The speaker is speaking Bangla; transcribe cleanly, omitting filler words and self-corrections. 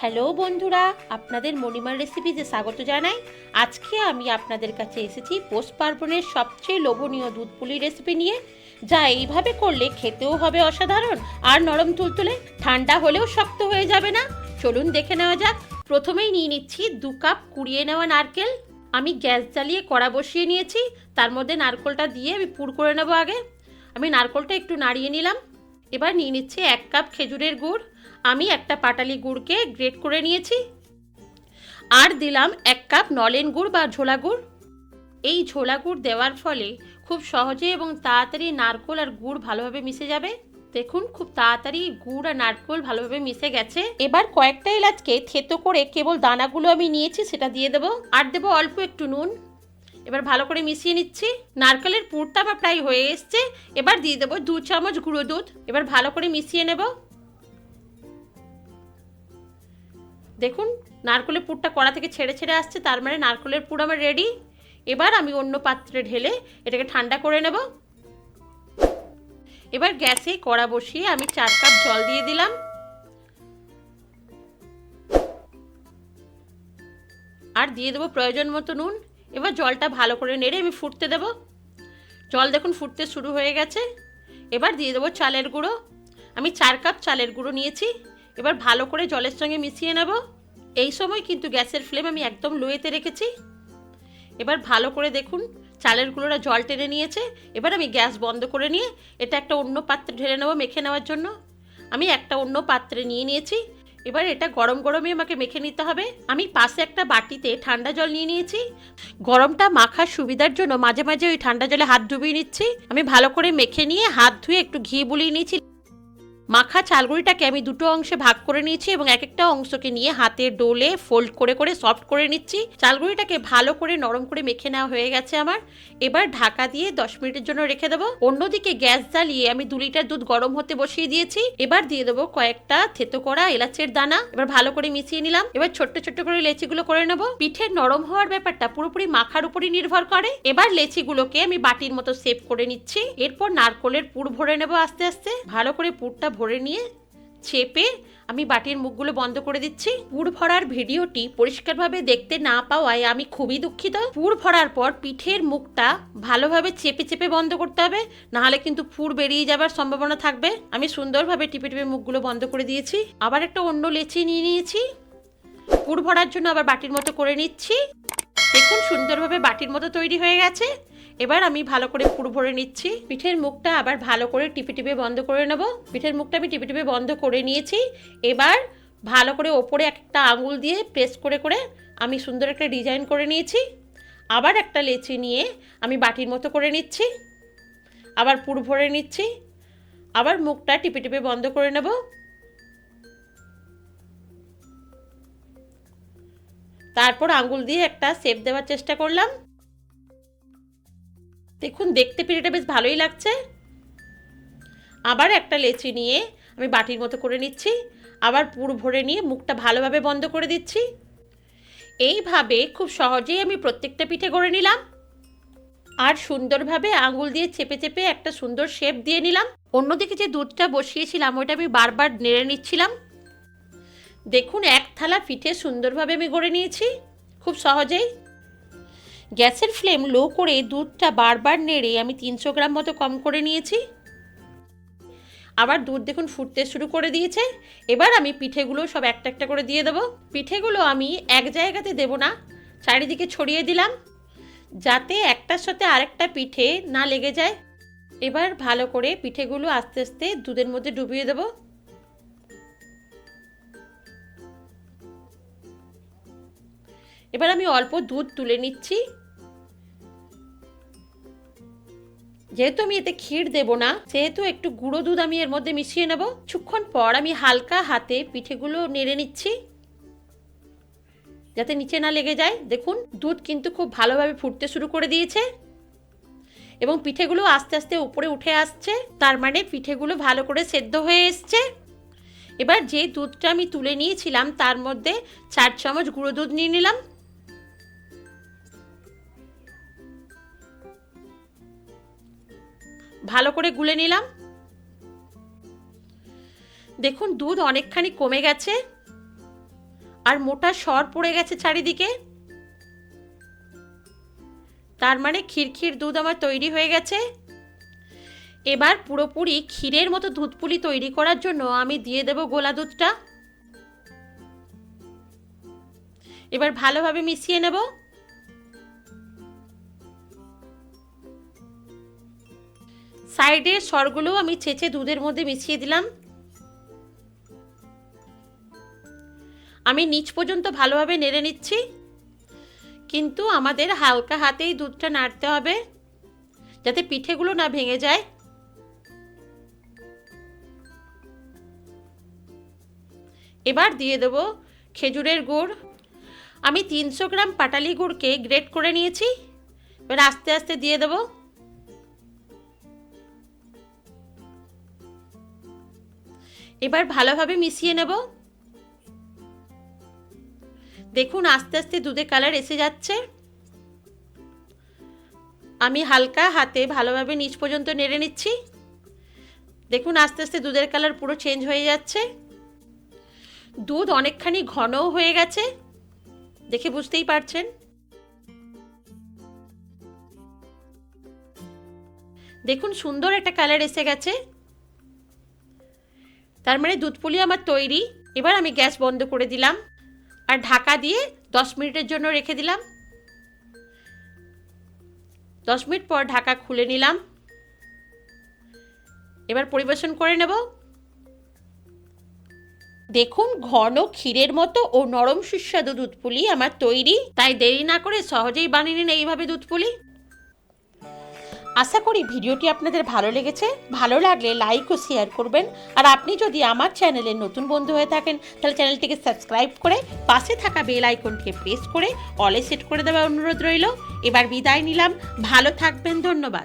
হ্যালো বন্ধুরা, আপনাদের মণিমার রেসিপিতে স্বাগত জানাই। আজকে আমি আপনাদের কাছে এসেছি পৌষ পার্বণের সবচেয়ে লোভনীয় দুধ পুলি রেসিপি নিয়ে, যা এইভাবে করলে খেতেও হবে অসাধারণ আর নরম তুলতুলে, ঠান্ডা হলেও শক্ত হয়ে যাবে না। চলুন দেখে নেওয়া যাক। প্রথমেই নিয়ে নিচ্ছি 2 কাপ কুড়িয়ে নেওয়া নারকেল। আমি গ্যাস জ্বালিয়ে কড়া বসিয়ে নিয়েছি, তার মধ্যে নারকেলটা দিয়ে আমি পুর করে নেব। আগে আমি নারকেলটা একটু নাড়িয়ে নিলাম। এবার নিয়ে নিচ্ছি 1 কাপ খেজুরের গুড়। আমি একটা পাটালি গুড়কে গ্রেট করে নিয়েছি। আর দিলাম 1 কাপ নলেন গুড় বা ঝোলা গুড়। এই ঝোলা গুড় দেওয়ার ফলে খুব সহজে এবং তাড়াতাড়ি নারকেল আর গুড় ভালোভাবে মিশে যাবে। দেখুন, খুব তাড়াতাড়ি গুড় আর নারকেল ভালোভাবে মিশে গেছে। এবার কয়েকটা এলাচকে থেতো করে কেবল দানাগুলো আমি নিয়েছি সেটা দিয়ে দেবো। আর দেবো অল্প একটু নুন। এবার ভালো করে মিশিয়ে নিচ্ছি। নারকেলের পুরটা আমার প্রায় হয়ে এসছে। এবার দিয়ে দেবো 2 চামচ গুঁড়ো দুধ। এবার ভালো করে মিশিয়ে নেব। দেখুন, নারকেলের পুরটা কড়া থেকে ছেড়ে ছেড়ে আসছে, তার মানে নারকেলের পুর আমার রেডি। এবার আমি অন্য পাত্রে ঢেলে এটাকে ঠান্ডা করে নেব। এবার গ্যাসে কড়া বসিয়ে আমি 4 কাপ জল দিয়ে দিলাম। আর দিয়ে দেবো প্রয়োজন মতো নুন। এবার জলটা ভালো করে নেড়ে আমি ফুটতে দেব। জল দেখুন ফুটতে শুরু হয়ে গেছে। এবার দিয়ে দেবো চালের গুঁড়ো। আমি 4 কাপ চালের গুঁড়ো নিয়েছি। এবার ভালো করে জলের সঙ্গে মিশিয়ে নেব। এই সময় কিন্তু গ্যাসের ফ্লেম আমি একদম লোয়েতে রেখেছি। এবার ভালো করে দেখুন চালের গুঁড়োটা জল টেনে নিয়েছে। এবার আমি গ্যাস বন্ধ করে নিয়ে এটা একটা অন্য পাত্রে ঢেলে নেব মেখে নেওয়ার জন্য। আমি একটা অন্য পাত্রে নিয়ে নিয়েছি। এবার এটা গরম গরমই আমাকে মেখে নিতে হবে। আমি পাশে একটা বাটিতে ঠান্ডা জল নিয়ে নিয়েছি। গরমটা মাখার সুবিধার জন্য মাঝে মাঝে ওই ঠান্ডা জলে হাত ডুবিয়ে নিচ্ছি। আমি ভালো করে মেখে নিয়ে হাত ধুয়ে একটু ঘি বুলিয়ে নিয়েছি। মাখা চালগুড়িটাকে আমি দুটো অংশে ভাগ করে নিয়েছি এবং এক একটা অংশকে নিয়ে হাতে ডোলে ফোল্ড করে করে সফট করে নিচ্ছি। চালগুড়িটাকে ভালো করে নরম করে মেখে নেওয়া হয়ে গেছে আমার। এবার ঢাকা দিয়ে 10 মিনিটের জন্য রেখে দেবো। অন্যদিকে গ্যাস জ্বালিয়ে আমি 2 লিটার দুধ গরম হতে বসিয়ে দিয়েছি। এবার দিয়ে দেবো কয়েকটা থেতো করা এলাচের দানা। এবার ভালো করে মিশিয়ে নিলাম। এবার ছোট্ট ছোট্ট করে লেচিগুলো করে নেবো। পিঠের নরম হওয়ার ব্যাপারটা পুরোপুরি মাখার উপরই নির্ভর করে। এবার লেচিগুলোকে আমি বাটির মতো শেপ করে নিচ্ছি। এরপর নারকেলের পুর ভরে নেবো আস্তে আস্তে। ভালো করে পুরটা ভরে নিয়ে চেপে আমি বাটির মুখগুলো বন্ধ করে দিচ্ছি। পুর ভরার ভিডিওটি পরিষ্কারভাবে দেখতে না পাওয়ায় আমি খুবই দুঃখিত। পুর ভরার পর পিঠের মুখটা ভালোভাবে চেপে চেপে বন্ধ করতে হবে, নাহলে কিন্তু পুর বেরিয়ে যাবার সম্ভাবনা থাকবে। আমি সুন্দরভাবে টিপে টিপে মুখগুলো বন্ধ করে দিয়েছি। আবার একটা অন্য লেচি নিয়ে নিয়েছি। পুর ভরার জন্য আবার বাটির মতো করে নিচ্ছি। দেখুন সুন্দরভাবে বাটির মতো তৈরি হয়ে গেছে। এবার আমি ভালো করে পুর ভরে নিচ্ছি। পিঠের মুখটা আবার ভালো করে টিপে টিপে বন্ধ করে নেব। পিঠের মুখটা আমি টিপে টিপে বন্ধ করে নিয়েছি। এবার ভালো করে ওপরে একটা আঙুল দিয়ে প্রেস করে করে আমি সুন্দর একটা ডিজাইন করে নিয়েছি। আবার একটা লেচি নিয়ে আমি বাটির মতো করে নিচ্ছি। আবার পুর ভরে নিচ্ছি। আবার মুখটা টিপে টিপে বন্ধ করে নেব। তারপর আঙুল দিয়ে একটা শেপ দেওয়ার চেষ্টা করলাম। দেখুন দেখতে পিঠেটা বেশ ভালোই লাগছে। আবার একটা লেচি নিয়ে আমি বাটির মতো করে নিচ্ছি। আবার পুর ভরে নিয়ে মুখটা ভালোভাবে বন্ধ করে দিচ্ছি। এইভাবে খুব সহজেই আমি প্রত্যেকটা পিঠে গড়ে নিলাম। আর সুন্দরভাবে আঙুল দিয়ে চেপে চেপে একটা সুন্দর শেপ দিয়ে নিলাম। অন্যদিকে যে দুধটা বসিয়েছিলাম ওইটা আমি বারবার নেড়ে নিচ্ছিলাম। দেখুন এক থালা পিঠে সুন্দরভাবে আমি গড়ে নিয়েছি খুব সহজেই। গ্যাসের ফ্লেম লো করে দুধটা বারবার নেড়ে আমি 300 গ্রাম মতো কম করে নিয়েছি। আবার দুধ দেখুন ফুটতে শুরু করে দিয়েছে। এবার আমি পিঠেগুলো সব একটা একটা করে দিয়ে দেবো। পিঠেগুলো আমি এক জায়গাতে দেব না, চারিদিকে ছড়িয়ে দিলাম, যাতে একটার সাথে আরেকটা পিঠে না লেগে যায়। এবার ভালো করে পিঠেগুলো আস্তে আস্তে দুধের মধ্যে ডুবিয়ে দেব। এবার আমি অল্প দুধ তুলে নিচ্ছি। যেহেতু আমি এতে ক্ষীর দেব না, সেহেতু একটু গুঁড়ো দুধ আমি এর মধ্যে মিশিয়ে নেব। কিছুক্ষণ পর আমি হালকা হাতে পিঠেগুলো নেড়ে নিচ্ছি, যাতে নিচে না লেগে যায়। দেখুন দুধ কিন্তু খুব ভালোভাবে ফুটতে শুরু করে দিয়েছে এবং পিঠেগুলো আস্তে আস্তে উপরে উঠে আসছে, তার মানে পিঠেগুলো ভালো করে সেদ্ধ হয়ে এসছে। এবার যে দুধটা আমি তুলে নিয়েছিলাম তার মধ্যে 4 চামচ গুঁড়ো দুধ নিয়ে নিলাম। ভালো করে গুলে নিলাম। দেখুন দুধ অনেকখানি কমে গেছে। আর মোটা সর পড়ে গেছে চারিদিকে। তার মানে ক্ষীর দুধ আমার তৈরি হয়ে গেছে। এবার পুরোপুরি ক্ষীরের মতো দুধপুলি তৈরি করার জন্য আমি দিয়ে দেব গোলা দুধটা। এবার ভালোভাবে মিশিয়ে নেব। সাইডের সরগুলো আমি ছেঁচে দুধের মধ্যে মিশিয়ে দিলাম। আমি নিচ পর্যন্ত ভালোভাবে নেড়ে নিচ্ছি, কিন্তু আমাদের হালকা হাতেই দুধটা নাড়তে হবে যাতে পিঠেগুলো না ভেঙে যায়। এবার দিয়ে দেব খেজুরের গুড়। আমি 300 গ্রাম পাটালি গুড়কে গ্রেট করে নিয়েছি। এবার আস্তে আস্তে দিয়ে দেব। এবার ভালোভাবে মিশিয়ে নেব। দেখুন আস্তে আস্তে দুধে কালার এসে যাচ্ছে। আমি হালকা হাতে ভালোভাবে নিচ পর্যন্ত নেড়ে নিচ্ছি। দেখুন আস্তে আস্তে দুধের কালার পুরো চেঞ্জ হয়ে যাচ্ছে। দুধ অনেকখানি ঘনও হয়ে গেছে, দেখে বুঝতেই পারছেন। দেখুন সুন্দর একটা কালার এসে গেছে। তার মানে দুধপুলি আমার তৈরি। এবার আমি গ্যাস বন্ধ করে দিলাম আর ঢাকা দিয়ে 10 মিনিটের জন্য রেখে দিলাম। 10 মিনিট পর ঢাকা খুলে নিলাম। এবার পরিবেশন করে নেব। দেখুন ঘন ক্ষীরের মতো ও নরম সুস্বাদু দুধপুলি আমার তৈরি। তাই দেরি না করে সহজেই বানিয়ে নিন এইভাবে দুধপুলি। আশা করি ভিডিওটি আপনাদের ভালো লেগেছে। ভালো লাগলে লাইক ও শেয়ার করবেন। আর আপনি যদি আমার চ্যানেলে নতুন বন্ধু হয়ে থাকেন তাহলে চ্যানেলটিকে সাবস্ক্রাইব করে পাশে থাকা বেল আইকনটিকে প্রেস করে অলে সেট করে দেওয়ার অনুরোধ রইল। এবার বিদায় নিলাম। ভালো থাকবেন। ধন্যবাদ।